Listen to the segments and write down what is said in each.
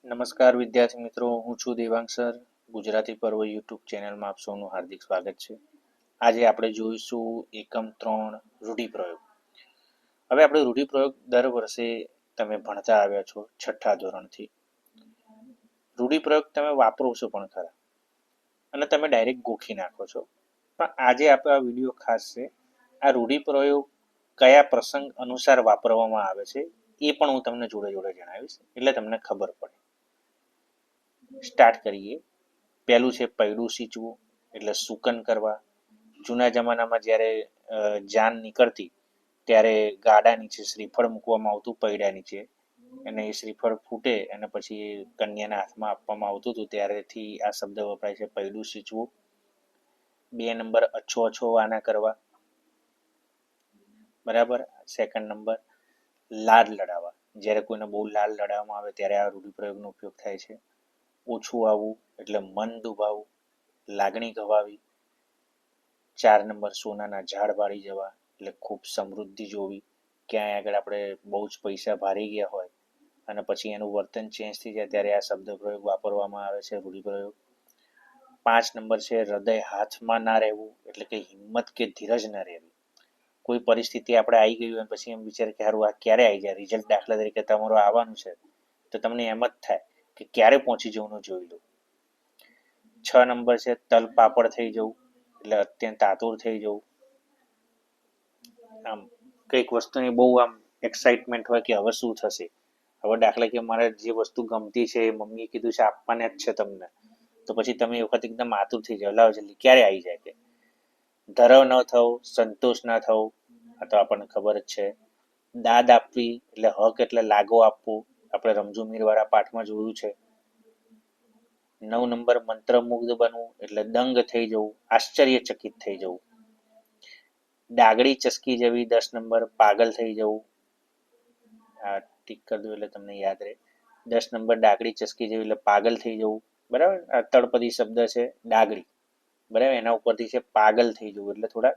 નમસ્કાર વિદ્યાર્થી મિત્રો, હું છું દેવાંગ સર. ગુજરાતી પર્વ યુટ્યુબ ચેનલમાં આપ સૌનું હાર્દિક સ્વાગત છે. આજે આપણે જોઈશું એકમ 3 રૂઢિપ્રયોગ. હવે આપણે રૂઢિપ્રયોગ દર વર્ષે તમે ભણતા આવ્યા છો 6ઠ્ઠા ધોરણથી. રૂઢિપ્રયોગ તમે વાપરો છો પણ ખરા અને તમે ડાયરેક્ટ ગોખી નાખો છો. પણ આજે આપણે આ વિડીયો ખાસ છે. આ રૂઢિપ્રયોગ કયા પ્રસંગ અનુસાર વાપરવામાં આવે છે એ પણ હું તમને જોડે જોડે જણાવીશ, એટલે તમને ખબર પડે. સ્ટાર્ટ કરીએ. પહેલું છે પૈડું સિંચવું, એટલે સુકન કરવા. જૂના જમાનામાં જ્યારે જાન નીકળતી ત્યારે ગાડા નીચે શ્રીફળ મૂકવામાં આવતું પૈડા નીચે, અને એ શ્રીફળ ફૂટે અને પછી કન્યાના હાથમાં આપવામાં આવતું હતું, ત્યારેથી આ શબ્દ વપરાય છે પૈડું સિંચવું. 2 નંબર અચ્છો અચ્છો વાના કરવા, બરાબર. સેકન્ડ નંબર લાડ લડાવવા, જ્યારે કોઈને બહુ લાડ લડાવવામાં આવે ત્યારે આ રૂઢિપ્રયોગનો ઉપયોગ થાય છે. ઓછું આવવું એટલે મન દુભાવવું, લાગણી ગવાવી. 4 નંબર સોનાના ઝાડ વાળી જવા, એટલે ખૂબ સમૃદ્ધિ જોવી. ક્યાંય આગળ આપણે બહુ જ પૈસા ભારી ગયા હોય અને પછી એનું વર્તન ચેન્જ થઈ જાય ત્યારે આ શબ્દ પ્રયોગ વાપરવામાં આવે છે, રૂઢિપ્રયોગ. 5 નંબર છે હૃદય હાથમાં ના રહેવું, એટલે કે હિંમત કે ધીરજ ના રહેવી. કોઈ પરિસ્થિતિ આપણે આવી ગઈ હોય પછી એમ વિચાર કે સારું આ ક્યારે આવી જાય, રિઝલ્ટ દાખલા તરીકે તમારું આવવાનું છે તો તમને એમ જ થાય કે ક્યારે પહોંચી જવું જોઈ લો. 6 નંબર છે તલ પાપડ થઈ જવું, એટલે અત્યંત આતુર થઈ જવું. આમ કંઈક વસ્તુની બહુ આમ એક્સાઇટમેન્ટ હોય કે હવે શું થશે. હવે દાખલા કે મારે જે વસ્તુ ગમતી છે એ મમ્મીએ કીધું છે આપવાને જ છે તમને, તો પછી તમે એ વખત એકદમ આતુર થઈ જાઓ, લાવો જલ્દી ક્યારે આવી જાય. કે ધરવ ન થવું, સંતોષ ના થવું, આ તો આપણને ખબર જ છે. દાદ આપવી એટલે હક એટલે લાગો આપવો, આપણે રમઝુ મીરવાળા પાઠમાં જોયું છે. 9 નંબર મંત્રમુગ્ધ બનવું, એટલે દંગ થઈ જવું, આશ્ચર્યચકિત થઈ જવું. ડાગડી ચસકી જવી. 10 નંબર પાગલ થઈ જવું. આ ટીક કરી દો એટલે તમને યાદ રહે. 10 નંબર ડાગડી ચસકી જવી એટલે પાગલ થઈ જવું, બરાબર. આ તળપદી શબ્દ છે ડાગડી, બરાબર. એના ઉપરથી છે પાગલ થઈ જવું, એટલે થોડા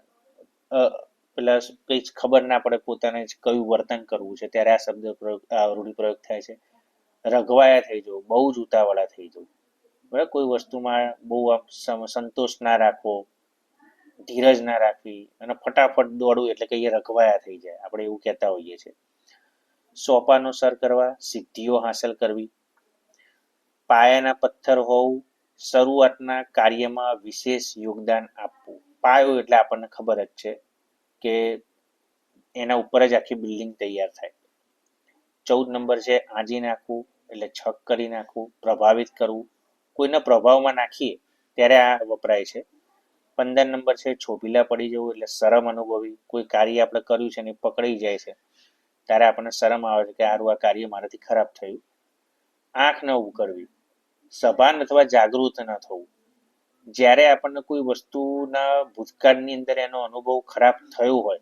પેલા કંઈ જ ખબર ના પડે પોતાને જ કયું વર્તન કરવું છે ત્યારે આ શબ્દ પ્રયોગ, આ રૂઢિપ્રયોગ થાય છે. રઘવાયા થઈ જવું, બહુ જ ઉતાવળા થઈ જવું, બરાબર. કોઈ વસ્તુમાં બહુ આમ સંતોષ ના રાખવો, ધીરજ ના રાખવી અને ફટાફટ દોડવું, એટલે કે એ રઘવાયા થઈ જાય, આપણે એવું કહેતા હોઈએ છીએ. સોપાનો સર કરવા, સિદ્ધિઓ હાંસલ કરવી. પાયાના પથ્થર હોવું, શરૂઆતના કાર્યમાં વિશેષ યોગદાન આપવું. પાયો એટલે આપણને ખબર જ છે કે એના ઉપર જ આખી બિલ્ડિંગ તૈયાર થાય. 14 નંબર છે આંજી નાખવું, એટલે છક કરી નાખવું, પ્રભાવિત કરવું. કોઈને પ્રભાવમાં નાખીએ ત્યારે આ વપરાય છે. 15 નંબર છે છોભીલા પડી જવું, એટલે શરમ અનુભવી. કોઈ કાર્ય આપણે કર્યું છે ને પકડાઈ જાય છે ત્યારે આપણને શરમ આવે છે કે આ કાર્ય મારાથી ખરાબ થયું. આંખ ન ઉઘડવી, સભાન અથવા જાગૃત ન થવું. જ્યારે આપણને કોઈ વસ્તુના ભૂતકાળની અંદર એનો અનુભવ ખરાબ થયો હોય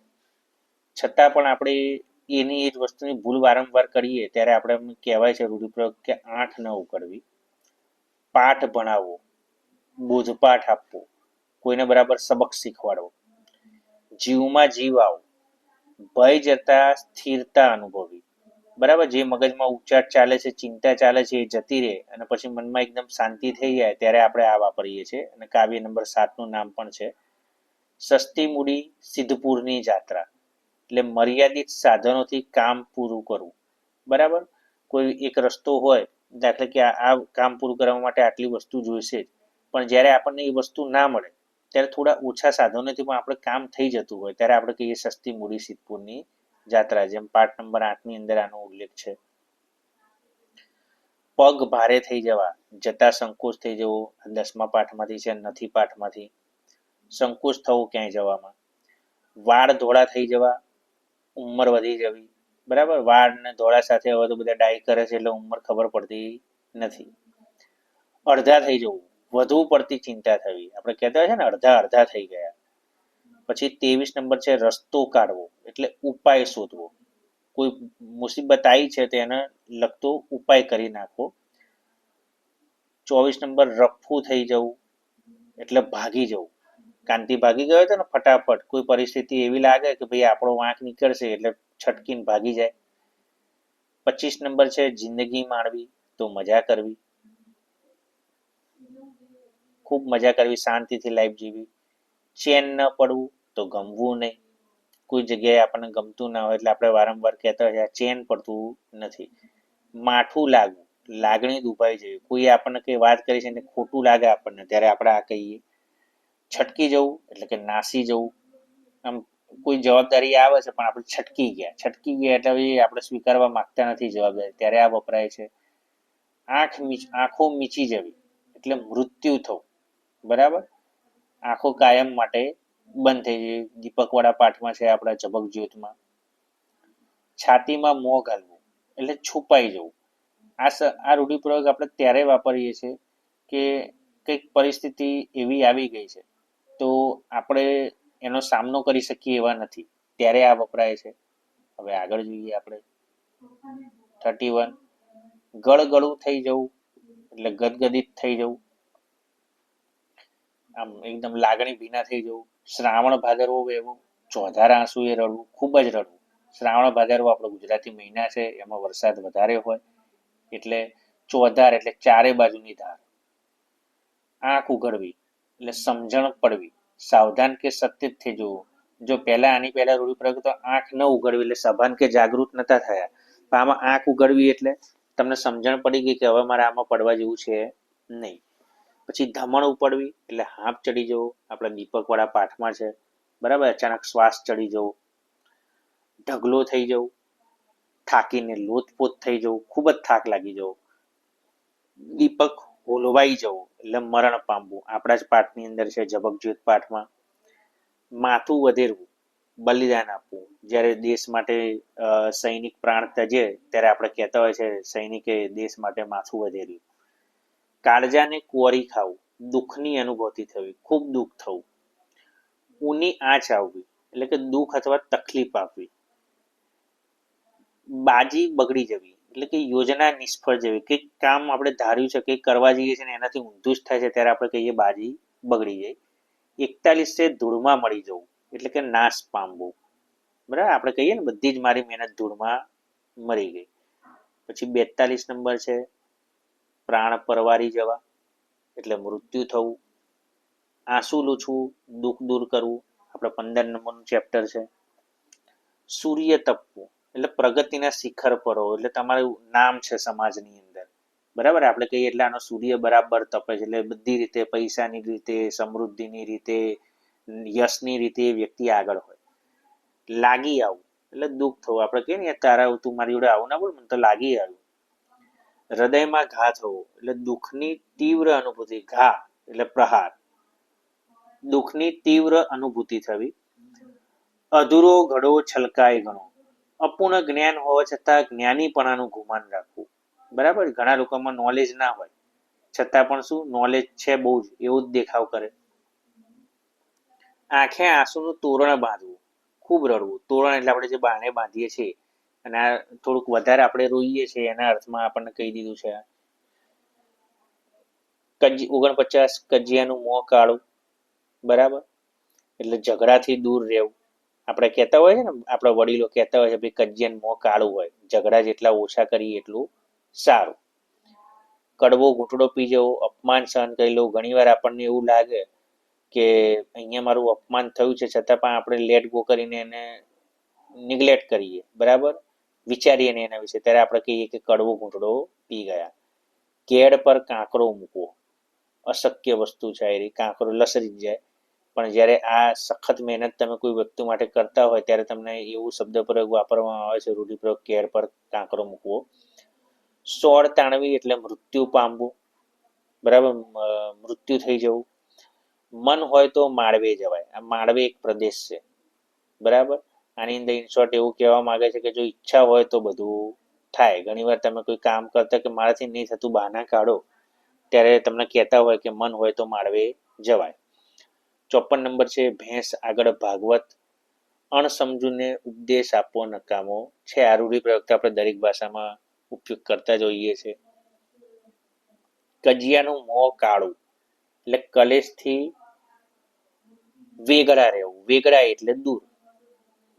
છતાં પણ આપણે એની એ જ વસ્તુની ભૂલ વારંવાર કરીએ ત્યારે આપણે કહેવાય છે રૂઢિપ્રયોગ કે આંખ ન ઉઘડવી. પાઠ ભણાવવો, બોધપાઠ આપવો, કોઈને બરાબર સબક શીખવાડવો. જીવમાં જીવ આવો, ભય જતા સ્થિરતા અનુભવી, બરાબર. જે મગજમાં ઉચાટ ચાલે છે, ચિંતા ચાલે છે એ જતી રહે અને પછી મનમાં એકદમ શાંતિ થઈ જાય ત્યારે આપણે આ વાપરીએ છીએ. અને કાવ્ય નંબર 7 નું નામ પણ છે સસ્તી મૂડી સિદ્ધપુરની જાત્રા, એટલે મર્યાદિત સાધનોથી કામ પૂરું કરવું, બરાબર. કોઈ એક રસ્તો હોય, દાખલા કે આ કામ પૂરું કરવા માટે આટલી વસ્તુ જોઈશે, પણ જ્યારે આપણને એ વસ્તુ ના મળે ત્યારે થોડા ઓછા સાધનોથી પણ આપણે કામ થઈ જતું હોય ત્યારે આપણે કહીએ સસ્તી મૂડી સિદ્ધપુરની જાત્રા. જેમ પાઠ નંબર 8 ની અંદર આનો ઉલ્લેખ છે. પગ ભારે થઈ જવા, જતા સંકોચ થઈ જવો. 10મા પાઠમાંથી છે, નથી પાઠમાંથી. સંકોચ થવું ક્યાંય જવામાં. વાળ ધોળા થઈ જવા, ઉંમર વધી જવી, બરાબર. વાળ ને ધોળા સાથે હવે તો બધા ડાય કરે છે એટલે ઉંમર ખબર પડતી નથી. અડધા થઈ જવું, વધુ પડતી ચિંતા થવી, આપણે કહેતા હોય છે ને અડધા અડધા થઈ ગયા. પછી 23 નંબર છે રસ્તો કાઢવો, એટલે ઉપાય શોધવો. કોઈ મુસીબત આવી છે તેને લગતો ઉપાય કરી નાખવો. 24 નંબર રફ્ફુ થઈ જવું, એટલે ભાગી જવું. કાંતિ ભાગી ગયો હતો ને ફટાફટ, કોઈ પરિસ્થિતિ એવી લાગે કે ભાઈ આપણો વાંક નીકળશે એટલે છટકીને ભાગી જાય. 25 નંબર છે જિંદગી માણવી, તો તો મજા કરવી, ખૂબ મજા કરવી, શાંતિથી લાઈફ જીવી. ચેન ન પડવું તો ગમવું નહીં. કોઈ જગ્યાએ આપણને ગમતું ના હોય એટલે આપણે વારંવાર કહેતા હોય ચેન પડતું નથી. માઠું લાગવું, લાગણી દુભાઈ જવી, કોઈ આપણને કઈ વાત કરી છે ને ખોટું લાગે આપણને ત્યારે આપણે આ કહીએ. છટકી જવું એટલે કે નાસી જવું. આમ કોઈ જવાબદારી આવે છે પણ આપણે છટકી ગયા એટલે આપણે સ્વીકારવા માંગતા નથી જવાબદારી, ત્યારે આ વપરાય છે. આંખો મીચી જવી એટલે મૃત્યુ થવું. બરાબર, આંખો કાયમ માટે બંધ થઈ જાય. દીપકવાળા પાઠમાં છે આપણા ઝબક જ્યોતમાં. છાતીમાં મોં ઘાલવું એટલે છુપાઈ જવું. આ રૂઢિપ્રયોગ આપણે ત્યારે વાપરીએ છીએ કે કંઈક પરિસ્થિતિ એવી આવી ગઈ છે તો આપણે એનો સામનો કરી શકીએ એવા નથી, ત્યારે આ વપરાય છે. હવે આગળ જોઈએ આપણે. 31, ગળગળું થઈ જવું એટલે ગદગદિત થઈ જવું, આમ એકદમ લાગણી ભીના થઈ જવું. શ્રાવણ ભાદરવો વહેવું, ચોધાર આંસુએ રડવું, ખૂબ જ રડવું. શ્રાવણ ભાદરવો આપણો ગુજરાતી મહિના છે, એમાં વરસાદ વધારે હોય એટલે ચોધાર એટલે ચારે બાજુની ધાર. આંખ ઉઘડવી એટલે સમજણ પડવી, સાવધાન કે સચેત થઈ જવું. જો આની પહેલા રૂઢિપ્રયોગ તો આંખ ન ઉઘડવી એટલે સભાન કે જાગૃત નતા થયા, પણ આમાં આંખ ઉઘડવી એટલે તમને સમજણ પડી ગઈ કે હવે મારે આમાં પડવા જેવું છે નહીં. પછી ધમણ ઉપડવી એટલે હાંફ ચડી જવું, આપણા દીપકવાળા પાઠમાં છે. બરાબર, અચાનક શ્વાસ ચડી જવો. ઢગલો થઈ જવું, થાકીને લોથપોથ થઈ જવું, ખૂબ જ થાક લાગી જવો. દીપક હોલવાઈ જવું એટલે મરણ પામવું, આપણા જ પાઠની અંદર છે ઝબક જ્યોત પાઠમાં. માથું વધેરવું, બલિદાન આપવું. જ્યારે દેશ માટે સૈનિક પ્રાણ ત્યજે ત્યારે આપણે કહેતા હોય છે સૈનિકે દેશ માટે માથું વધેર્યું. કાળજાને કોરી ખાવું, દુઃખની અનુભૂતિ થવી, ખૂબ દુઃખ થવું. ઊની આંચ આવવી એટલે કે દુઃખ અથવા તકલીફ આપવી. બાજી બગડી જવી એટલે કે યોજના નિષ્ફળ જવી, કંઈક કામ આપણે ધાર્યું છે, કંઈક કરવા જઈએ છીએ ને એનાથી ઊંધું જ થાય છે ત્યારે આપણે કહીએ બાજી બગડી જાય. 41 ધૂળમાં મળી જવું એટલે કે નાશ પામવું. બરાબર, આપણે કહીએ ને બધી જ મારી મહેનત ધૂળમાં મરી ગઈ. પછી 42 નંબર છે પ્રાણ પરવારી જવા એટલે મૃત્યુ થવું. આંસુ લૂછવું, દુઃખ દૂર કરવું, આપણે 15 નંબરનું ચેપ્ટર છે. સૂર્ય તપવું એટલે પ્રગતિના શિખર પર હો, એટલે તમારું નામ છે સમાજની અંદર. બરાબર, આપણે કહીએ એટલે આનો સૂર્ય બરાબર તપે છે, એટલે બધી રીતે પૈસાની રીતે, સમૃદ્ધિની રીતે, યશની રીતે વ્યક્તિ આગળ હોય. લાગી આવું એટલે દુઃખ થવું, આપણે કહીએ ને તારા તું મારી જોડે આવું ના બોલ, મને તો લાગી આવ્યું. હૃદયમાં ઘા થવો એટલે દુઃખની તીવ્ર અનુભૂતિ, ઘા એટલે પ્રહાર, દુઃખની તીવ્ર અનુભૂતિ થવી. અધૂરો ઘડો છલકાય ઘણો, અપૂર્ણ જ્ઞાન હોવા છતાં જ્ઞાનીપણાનું ગુમાન રાખવું. બરાબર, ઘણા લોકોમાં નોલેજ ના હોય છતાં પણ શું નોલેજ છે બહુ જ એવું જ દેખાવ કરે. આંખે આંસુનું તોરણ બાંધવું, ખૂબ રડવું. તોરણ એટલે આપણે જે બાણે બાંધીએ છીએ અને આ થોડુંક વધારે આપણે રોઈએ છીએ એના અર્થમાં આપણને કહી દીધું છે. 49 કજિયાનું મોં કાળું. બરાબર, એટલે ઝઘડાથી દૂર રહેવું. આપણે કહેતા હોય છે ને, આપણા વડીલો કહેતા હોય છે ભાઈ કજિયાનું મોં કાળું હોય, ઝઘડા જેટલા ઓછા કરીએ એટલું સારું. કડવો ઘૂંટડો પી જવો, અપમાન સહન કરી લેવું. ઘણીવાર આપણને એવું લાગે કે અહીંયા મારું અપમાન થયું છે છતાં પણ આપણે લેટ ગો કરીને એને નિગ્લેક્ટ કરીએ. બરાબર, વિચારીએ ને એના વિશે, ત્યારે આપણે કહીએ કે કડવો ઘૂંટડો પી ગયા. કેડ પર કાંકરો મૂકવો, અશક્ય વસ્તુ છે એ કાંકરો લસરી જાય, પણ જ્યારે આ સખત મહેનત તમે કોઈ વ્યક્તિ માટે કરતા હોય ત્યારે તમને એવું શબ્દ પ્રયોગ વાપરવામાં આવે છે રૂઢિપ્રયોગ, કેડ પર કાંકરો મૂકવો. સોળ તાણવી એટલે મૃત્યુ પામવું. બરાબર, મૃત્યુ થઈ જવું. મન હોય તો માળવે જવાય, આ માળવે એક પ્રદેશ છે. બરાબર, આની અંદર ઇન શોર્ટ એવું કહેવા માંગે છે કે જો ઈચ્છા હોય તો બધું થાય. ઘણીવાર તમે કોઈ કામ કરતા કે મારાથી નહીં થતું બહાના કાઢો ત્યારે તમને કહેતા હોય કે મન હોય તો માળવે જવાય. 54 નંબર છે ભેંસ આગળ ભાગવત, અણસમજુને ઉપદેશ આપવો નકામો છે. આ રૂઢિપ્રયોગ આપણે દરેક ભાષામાં ઉપયોગ કરતા જ હોઈએ છીએ. કજિયાનું મોં કાળું એટલે કલેશથી વેગળા રહેવું. વેગળા એટલે દૂર,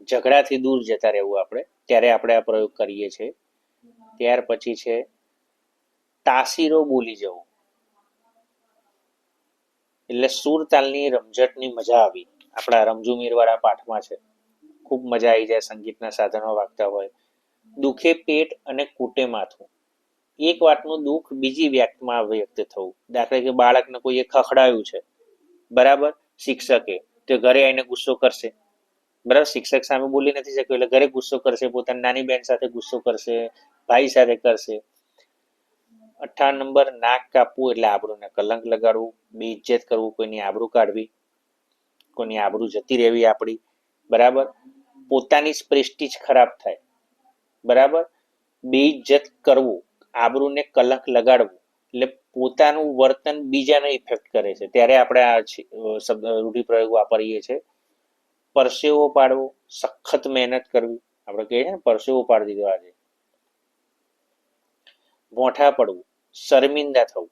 ઝઘડાથી દૂર જતા રહેવું આપણે, ત્યારે આપણે આ પ્રયોગ કરીએ છીએ. ત્યાર પછી છે તાસીરો બોલી જવો, એટલે સુર તાલની રમઝટની મજા આવી. આપણા રમઝુ મીરવાળા પાઠમાં છે, ખૂબ મજા આવી જાય, સંગીતના સાધનો વાગતા હોય. દુખે પેટ અને કૂટે માથું, એક વાતનું દુઃખ બીજી વ્યક્તમાં વ્યક્ત થવું. દાખલા કે બાળકને કોઈએ ખખડાયું છે, બરાબર, શિક્ષકે, તો ઘરે આવીને ગુસ્સો કરશે, બરાબર, શિક્ષક સામે બોલી નથી શક્યો એટલે ઘરે ગુસ્સો કરશે, પોતાની નાની બહેન સાથે ગુસ્સો કરશે, ભાઈ સાથે કરશે. 58 નંબર, નાક કાપવું એટલે આબરૂને કલંક લગાડવું, બેઇજ્જત કરવું, કોઈની આબરૂ કાઢવી, કોઈની આબરૂ જતી રહેવી આપણી, બરાબર, પોતાની પ્રેસ્ટીજ ખરાબ થાય, બરાબર, બેઇજ્જત કરવું, આબરૂને કલંક લગાડવું, એટલે પોતાનું વર્તન બીજાને ઇફેક્ટ કરે છે, ત્યારે આપણે આ શબ્દ રૂઢિપ્રયોગ વાપરીએ છીએ. પરસેવો પાડવો, સખત મહેનત કરવી, આપણે કહીએ ને પરસેવો પાડી દીધો આજે. મોઠા પડવું, શર્મિંદા થવું,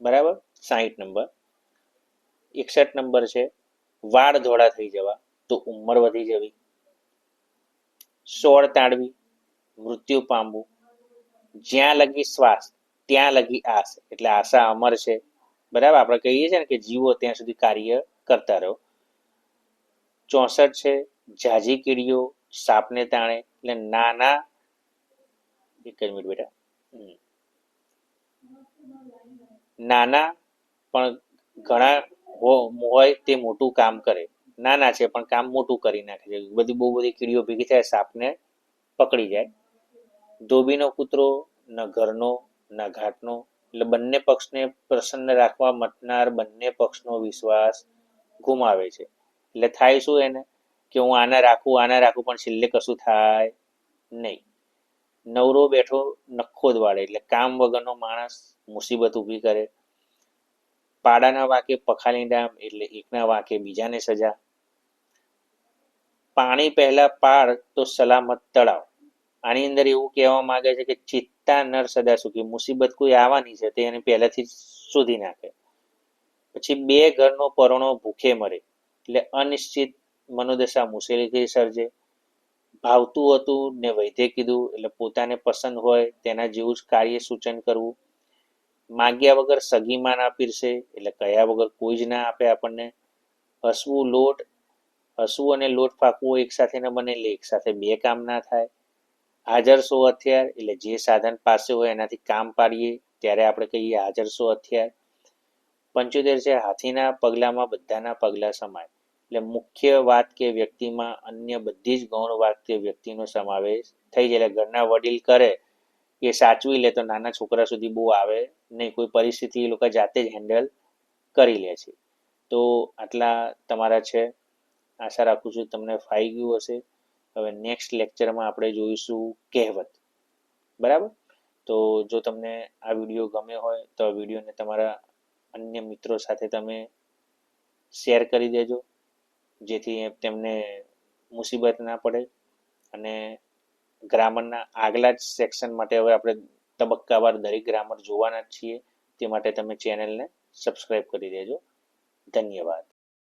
બરાબર, 60 નંબર. 61 નંબર છે, વાળ ધોળા થઈ જવા, તો ઉંમર વધી જવી. સોળ તાળવી, મૃત્યુ પામવું. જ્યાં લગી શ્વાસ ત્યાં લગી આસ, એટલે આશા અમર છે, બરાબર, આપણે કહીએ છીએ ને કે જીવો ત્યાં સુધી કાર્ય કરતા રહો. 64 છે, ઝાઝી કીડીઓ સાપને તાણે, એટલે નાના, એક જ મિનિટ બેટા, નાના પણ ઘણા હોય તે મોટું કામ કરે, નાના છે પણ કામ મોટું કરી નાખે છે, બહુ બધી કીડીઓ ભેગી થાય, સાપને પકડી જાય. ધોબીનો કૂતરો ન ઘરનો ન ઘાટનો, એટલે બંને પક્ષને પ્રસન્ન રાખવા મથનાર બંને પક્ષનો વિશ્વાસ ગુમાવે છે. એટલે થાય શું એને, કે હું આને રાખું પણ છેલ્લે કશું થાય નહીં. નવરો બેઠો નખો દવાડે, એટલે કામ વગરનો માણસ મુસીબત ઊભી કરે. પાડાના વાકે પખાલી ડામ, એટલે એકના વાકે બીજાને સજા. પાણી પહેલા પાર તો સલામત તળાવ, આની અંદર એવું કહેવા માંગે છે કે ચિત્તા નર સદા સુખી, મુસીબત કોઈ આવવાની છે તે એને પહેલાથી શોધી નાખે. પછી બે ઘરનો પરણો ભૂખે મરે, એટલે અનિશ્ચિત મનોદશા મુશ્કેલીથી સર્જે. ભાવતું હતું ને વૈદ્ય કીધું, એટલે પોતાને પસંદ હોય તેના જેવું જ કાર્ય સૂચન કરવું. માગ્યા વગર સગીમાં ના પીરસે, એટલે કયા વગર કોઈ જ ના આપે આપણને. હસવું અને લોટ ફાંકવો એક સાથે ન બને, એટલે એક સાથે બે કામ ના થાય. હાજર સો હથિયાર, એટલે જે સાધન પાસે હોય એનાથી કામ પાડીએ ત્યારે આપણે કહીએ હાજર સો હથિયાર. 75 છે, હાથીના પગલામાં બધાના પગલા સમાય, એટલે મુખ્ય વાત કે વ્યક્તિમાં અન્ય બધી જ ગૌણ વાત કે વ્યક્તિનો સમાવેશ થઈ જાય. એટલે ઘરના વડીલ કરે એ સાચવી લે તો નાના છોકરા સુધી બહુ આવે નહીં, કોઈ પરિસ્થિતિ એ લોકો જાતે જ હેન્ડલ કરી લે છે. તો આટલા તમારા છે, આશા રાખું છું તમને ફાવી ગયું હશે. હવે નેક્સ્ટ લેક્ચરમાં આપણે જોઈશું કહેવત, બરાબર. તો જો તમને આ વિડીયો ગમ્યો હોય તો આ વિડીયોને તમારા અન્ય મિત્રો સાથે તમે શેર કરી દેજો, જેથી તેમને મુસીબત ના પડે. અને ગ્રામરના આગલા જ સેક્શન માટે હવે આપણે તબક્કાવાર દરેક ગ્રામર જોવાના જ છીએ, તે માટે તમે ચેનલને સબસ્ક્રાઈબ કરી દેજો. ધન્યવાદ.